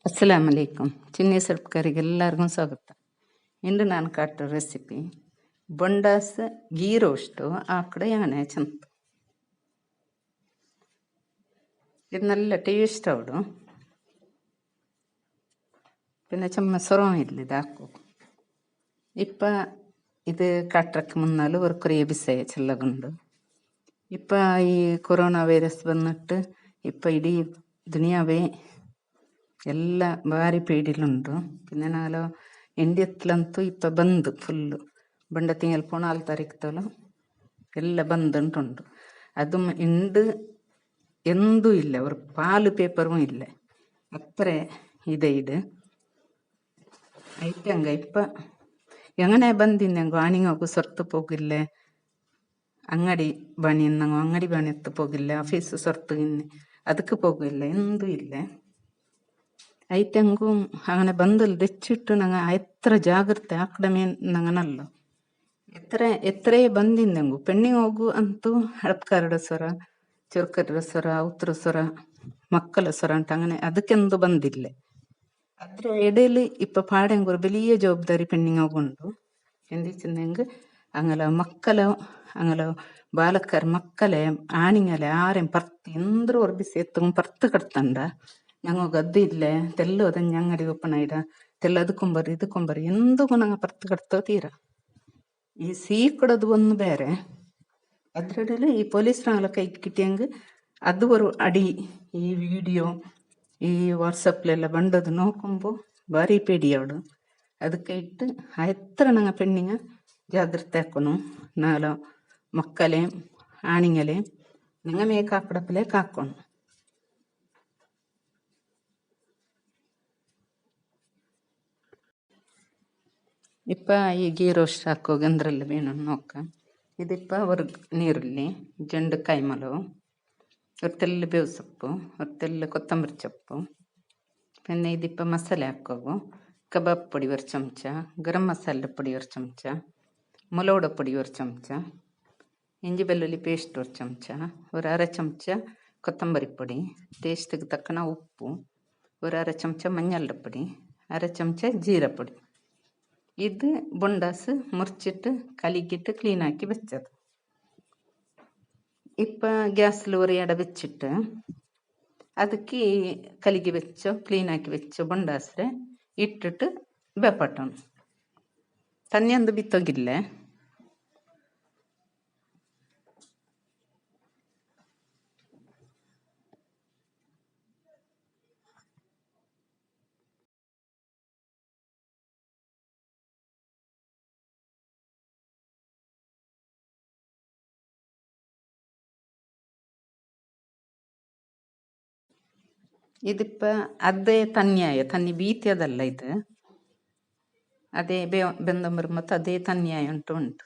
ಅಸ್ಸಲಾಮ್ ಅಲೈಕುಮ್. ಚಿನ್ನಿ ಸೊಪ್ಪುಕರಿಗೆ ಎಲ್ಲರಿಗೂ ಸ್ವಾಗತ. ಇಂದು ನಾನು ಕಾಟೋ ರೆಸಿಪಿ ಬೊಂಡಾಸ್ ಗೀ ರೋಸ್ಟು ಆಕಡೆ ಯಾಣೆ ಚಂತ. ಇದು നല്ല ಟೇಸ್ಟ್ ಅವಡು. പിന്നെ ചുമ്മാ സൊറം ഇല്ല ಹಾಕು ഇപ്പ ഇത് കാട്ടറക്ക് മുന്നാല് ഒരു കുറേ ಬಿಸೆ ಚೆಲ್ಲಗುಂಡು. ഇപ്പ ഈ കൊറോണ ವೈರಸ್ ಬಂದಿಟ್ಟು ഇപ്പ ಇಡೀ ದುನಿಯಾವೇ ಎಲ್ಲ ಭಾರಿ ಪೀಡಿಲುಂಟು. പിന്നെ ನಾಲು ಇಂಡಿಯತ್ಲಂತೂ ಇಪ್ಪ ಬಂದು ಫುಲ್ಲು ಬಂಡ ತಿಂಗಳು 4 ತಾರೀಕು ಎಲ್ಲ ಬಂದುಂಟುಂಟು. ಅದು ಇಂಡು ಎಂದೂ ಇಲ್ಲ ஒரு பால் பேப்பரும் இல்லை ಅಪ್ಪರೆ ಇದೆ ಇದು ಐತಂಗ ಇಪ್ಪ ಎങ്ങനെ ಬಂದಿಂದಂಗು ಆಣಿಂಗು ಸೊರ್ತು ಹೋಗಿಲ್ಲ, ಅಂಗಡಿ ಬಣಿ ನಂಗೆ ಅಂಗಡಿ ಬಣಿ ಎತ್ತು ಹೋಗಿಲ್ಲ, ಆಫೀಸು ಸೊರ್ತು ಇನ್ನೆ ಅದಕ್ಕೆ ಹೋಗಿಲ್ಲ, ಎಂದೂ ಇಲ್ಲ. ಐತಂಗು അങ്ങനെ ಬಂದಲ್ಲಿ ದೆಚ್ಚಿಟ್ಟು ನಂಗೆ ಎತ್ತರ ಜಾಗ್ರತೆ ಆಕಡೆ ಮೇನ್ ನಂಗನಲ್ಲ ಎತ್ತರೇ ಬಂದಿಂದಂಗು ಪೆಣ್ಣಿಗೆ ಹೋಗು ಅಂತೂ ಹಳಪ್ಕಾರಡ ಸ್ವರ, ಚುರುಕರ ಸ್ವರ, ಉತ್ತರ ಸ್ವರ, ಮಕ್ಕಳ ಸ್ವರ ಅಂತ അങ്ങനെ ಅದಕ್ಕೆಂದು ಬಂದಿಲ್ಲ. ಅದ್ರ ಎಡೆಯಲ್ಲಿ ಇಪ್ಪ ಪಾಡೆಂಗೆ ഒരു വലിയ ಜವಾಬ್ದಾರಿ പെണ്ണിങ് ಹೋಗುಂಡು. ಎಂದಿಚ್ಚಂದಂಗೆ ಅಂಗಲ ಮಕ್ಕಳ ಅಂಗಲ ಬಾಲಕರ ಮಕ್ಕಳೇ ಆಣಿಂಗಲೆ ಆರೆಂ ಪರ್ತಿ ಎಂದ್ರು ஒரு ಬಿಸಿ ಎತ್ತು ಪರ್ತು ಕಟ್ತಂಡ ഞങ്ങൾ ಗದ್ದಿಲ್ಲ ತೆಲ್ಲು ಅದಂಗೆ ಅಂಗಡಿ ಓಪನ್ ಆಯ್ಡ ತೆಲ್ಲ ಇದಕ್ಕೊಂಬರಿ ಎಂದಿಗೂ ನಂಗೆ ಪರ್ತು ಕಟ್ತೋ ತೀರ. ಈ ಸಿಹಿ ಕೊಡೋದು ಒಂದು ಬೇರೆ, ಅದರಲ್ಲಿ ಈ ಪೊಲೀಸ್ರಂಗಲ ಕೈ ಕಿಟ್ಟಿಯಂಗೆ ಅದು ஒரு ಅಡಿ ಈ ವಿಡಿಯೋ ಈ ವಾಟ್ಸಪ್ಲೆಲ್ಲ ಬಂಡದು ನೋಕೊಂಬು ಭಾರಿ ಪೇಡಿಯವಡು. ಅದಕ್ಕೆ ಇಟ್ಟು ಎತ್ತರ ನಂಗೆ ಪೆಣ್ಣಿಂಗ ಜಾಗ್ರತೆ ಹಾಕೋನು ನಾಲ ಮಕ್ಕಳೇ ಆಣಿಂಗಲೇ ನಂಗೆ ಮೇಕ್ ಹಾಕಡಪ್ಪಲೇ ಕಾಕೋನು. ಇಪ್ಪ ಈ ಗೀ ರೋಸ್ಟ್ ಹಾಕೋ ಗಂದ್ರಲ್ಲಿ ಬೇನು ನೋಕ ಇದಿಪ್ಪ ஒரு ನೀರುಳ್ಳಿ, ಜಂಡು ಕಾಯಿಮಲು, ஒரு ತೆಲ್ಲು ಬೇವು ಸೊಪ್ಪು, ஒரு ತೆಲ್ಲು ಕೊತ್ತಂಬರಿ ಸೊಪ್ಪು, പിന്നെ ഇതിപ്പ ಮಸಾಲೆ ಹಾಕೋವು ಕಬಾಬ್ ಪುಡಿ ஒரு ಚಮಚ, ಗರಂ ಮಸಾಲೆ ಪುಡಿ ஒரு ಚಮಚ, ಮೊಲೋಡ ಪುಡಿ ஒரு ಚಮಚ, ಇಂಜಿ ಬೆಳ್ಳುಳ್ಳಿ ಪೇಸ್ಟ್ ஒரு ಚಮಚ, ஒரு ಅரை ಚಮಚ ಕೊತ್ತಂಬರಿ ಪುಡಿ, ಟೇಸ್ಟಿಗೆ ತಕ್ಕನ ಉಪ್ಪು, ஒரு ಅரை ಚಮಚ ಮಂಜಾಳ ಪುಡಿ, ಅரை ಚಮಚ ಜೀರ ಪುಡಿ. ഇത് ബൊണ്ടാസ് മുറിച്ചിട്ട് കലിക്കിട്ട് ക്ലീൻ ആക്കി വെച്ചത്. ഇപ്പം ഗ്യാസിൽ ഒരു എട വെച്ചിട്ട് ಅದಕ್ಕೆ ಕಲಿಗೆ വെച്ചോ ಕ್ಲೀನ್ ಆಕಿ വെച്ചോ ಬೊಂಡಾಸ್ರೆ ಇಟ್ಟಿಟ್ಟು ಬೇಪಟ್ಟನು ತನ್ನೆಂದು ಬಿತ್ತೋಗಿಲ್ಲ. ഇതിപ്പ ಅದೇ ತನ್ನಿ ಬೀತಿಯದಲ್ಲ ಇದು ಅದೇ ಬೆಂದಂಬರ್ ಮತ್ತು ಅದೇ ತನ್ಯಾಯ ಉಂಟು.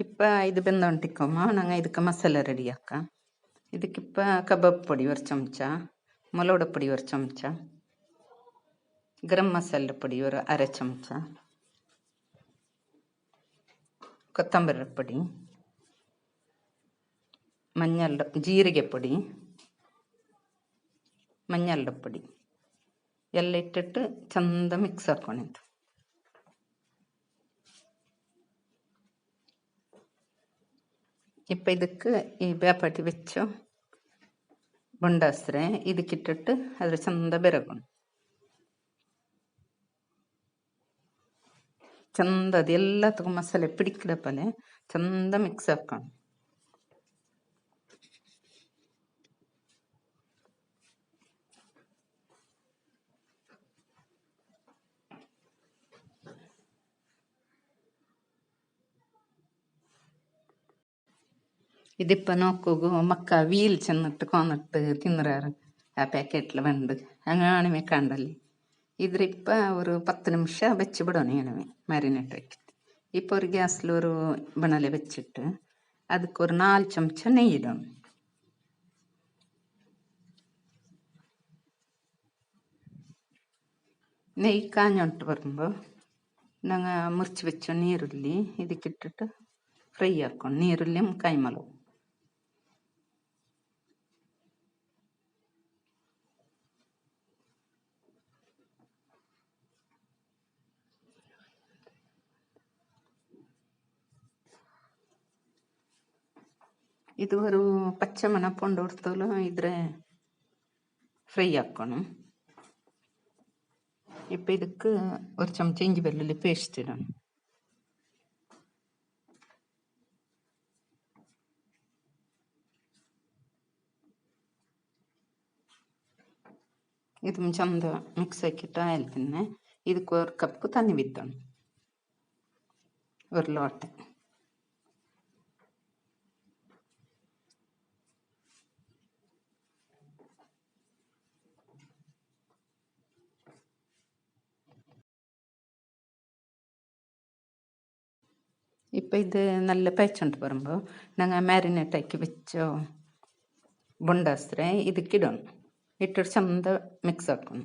ಇಪ್ಪ ಇದು ಬೆಂದ ಉಂಟಿಕ್ಕಮ್ಮ ನಂಗೆ ಇದಕ್ಕೆ ಮಸಾಲೆ ರೆಡಿ ಹಾಕ. ಇದಕ್ಕಿಪ್ಪ ಕಬಾಬ್ ಪುಡಿ ஒரு ಚಮಚ, ಮೊಲೋಡ ಪುಡಿ ஒரு ಚಮಚ, ಗರಂ ಮಸಾಲೆ ಪುಡಿ ஒரு ಅரை ಚಮಚ, ಕೊತ್ತಂಬರಿ ಪುಡಿ, ಮಂಜಾಳ ಜೀರಿಗೆ ಪುಡಿ, ಮಂಜಾಳ ಪುಡಿ ಎಲ್ಲ ಇಟ್ಟಿಟ್ಟು ಚಂದ ಮಿಕ್ಸ್ ಹಾಕೊಂಡಿದ್ದು. ഇപ്പം ಇದಕ್ಕೆ ಈ ಬೇಪಾಟಿ വെച്ചോ ಬೊಂಡಾಸ್ರೆ ಇದಕ್ಕಿಟ್ಟಿಟ್ಟು ಅದ್ರ ಚಂದ ಬೆರಗೋಣ ಚಂದ ಅದೆಲ್ಲ ತಗೋ ಮಸಾಲೆ ಪಿಡಿಕಿಡಪ್ಪಲೆ ಚಂದ ಮಿಕ್ಸ್ ಹಾಕೋಣ. ഇതിപ്പോൾ നോക്കൂ മക്ക വീൽ ചെന്നിട്ട് കൊന്നിട്ട് തിന്നറാറ് ആ ಪ್ಯಾಕೆಟ್ಲ ಬಂದು അങ്ങനെ കണ്ടല്ലേ. ഇദ്രിപ്പ ഒരു 10 നിമിഷം വെച്ച് ಬಿಡೋಣ ഇങ്ങനെ ಮ್ಯಾರಿನೇಟ್ ആക്കിയിട്ട്. ഇപ്പോൾ ഒരു ഗ്യാസിൽ ഒരു ബണല വെച്ചിട്ട് ಅದಕ್ಕೆ ഒരു 4 ಚಮಚ നെയ്യ് ഇടണം. നെയ്യ് ಕಾഞ്ഞോട്ട് വരുമ്പോൾ ഞങ്ങൾ മുറിച്ച് വെച്ച ನೀರುಳ್ಳಿ ಇದಕ್ಕಿಟ್ಟಿಟ್ಟು ಫ್ರೈ ಹಾಕೊಂಡು ನೀರುಳ್ಳಿ ಕಾಯಿಮಲು ഇത് ഒരു പച്ചമണപ്പുണ്ട് കൊടുത്തോളം ഇದ್ರೆ ഫ്രൈ ആക്കണം. ഇപ്പം ಇದಕ್ಕೆ ഒരു ചമച്ച ഇഞ്ചി വെള്ളുള്ളി പേസ്റ്റ് ഇടണം. ಇದು ಚಂದ ಮಿಕ್ಸ್ ಆക്കിയിട്ട് ಆಯಿಲ್ പിന്നെ ಇದಕ್ಕೆ ഒരു കപ്പ് തണ്ണി വിത്തണം, ഒരു ലോട്ട്. ഇപ്പം ഇത് നല്ല പേച്ചുണ്ട് പറയുമ്പോൾ ഞങ്ങൾ ಮ್ಯಾರಿನೇಟ್ ആക്കി വെച്ചോ ബൊണ്ടാസ്രെ ಇದಕ್ಕಿಡೋಣ. ഇട്ടിട്ട് ಚಂದ ಮಿಕ್ಸ್ ಹಾಕೋಣ.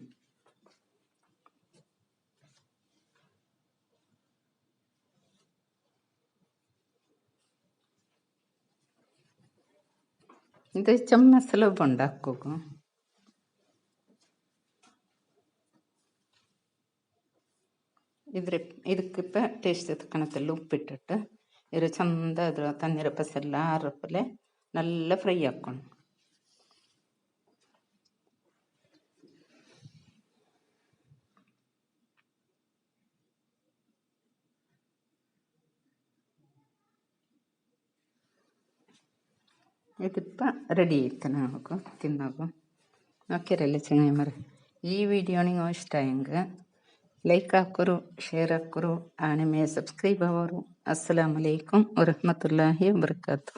ഇത് ಚಮ್ಮಸಲ ಬೊಂಡ ಹಾಕೋಕು. ಇದಕ್ಕಿಪ್ಪ ಟೇಸ್ಟ್ ತಕ್ಕನತ್ತೆಲ್ಲ ಉಪ್ಪಿಟ್ಟಿಟ್ಟು ಇದ್ರ ಚಂದ ಅದ್ರ ತಣ್ಣೀರ ಪಸೆಲ್ಲ ಆರಪ್ಪಲೆ നല്ല ಫ್ರೈ ಹಾಕೊಂಡು. ഇതിപ്പ ರೆಡಿ ಆಯ್ತು ನಾವು ತಿನ್ನೋಕು. ಓಕೆರಲ್ಲ ಚೆನ್ನಾಗಿ ಮರ. ಈ ವಿಡಿಯೋ ನಿಮಗೆ ಇಷ್ಟ ಆಯ್ತು ಲೈಕ್ ಹಾಕೋರು, ಶೇರ್ ಹಾಕೋರು, ಆಮೇಲೆ ಸಬ್ಸ್ಕ್ರೈಬ್ ಆಗೋರು. ಅಸ್ಸಲಾಮು ಅಲೈಕುಂ ವರಹಮತುಲ್ಲಾಹಿ ವಬರಕಾತು.